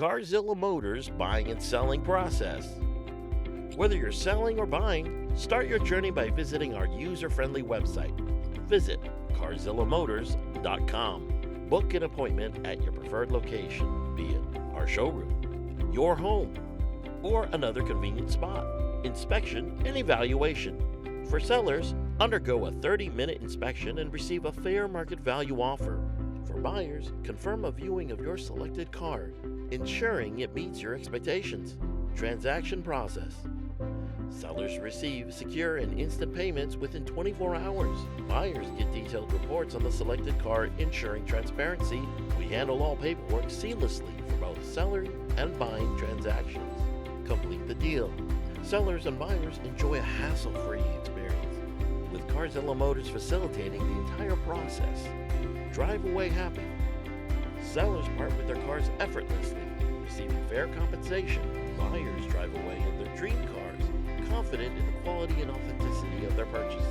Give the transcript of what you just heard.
Carzilla Motors buying and selling process. Whether you're selling or buying, start your journey by visiting our user-friendly website. Visit CarzillaMotors.com. Book an appointment at your preferred location, be it our showroom, your home, or another convenient spot. Inspection and evaluation. For sellers, undergo a 30-minute inspection and receive a fair market value offer. For buyers, confirm a viewing of your selected car, ensuring it meets your expectations. Transaction process. Sellers receive secure and instant payments within 24 hours. Buyers get detailed reports on the selected car, ensuring transparency. We handle all paperwork seamlessly for both seller and buying transactions. Complete the deal. Sellers and buyers enjoy a hassle-free experience, with Carzilla Motors facilitating the entire process. Drive away happy. Sellers part with their cars effortlessly, receiving fair compensation. Buyers drive away in their dream cars, confident in the quality and authenticity of their purchase.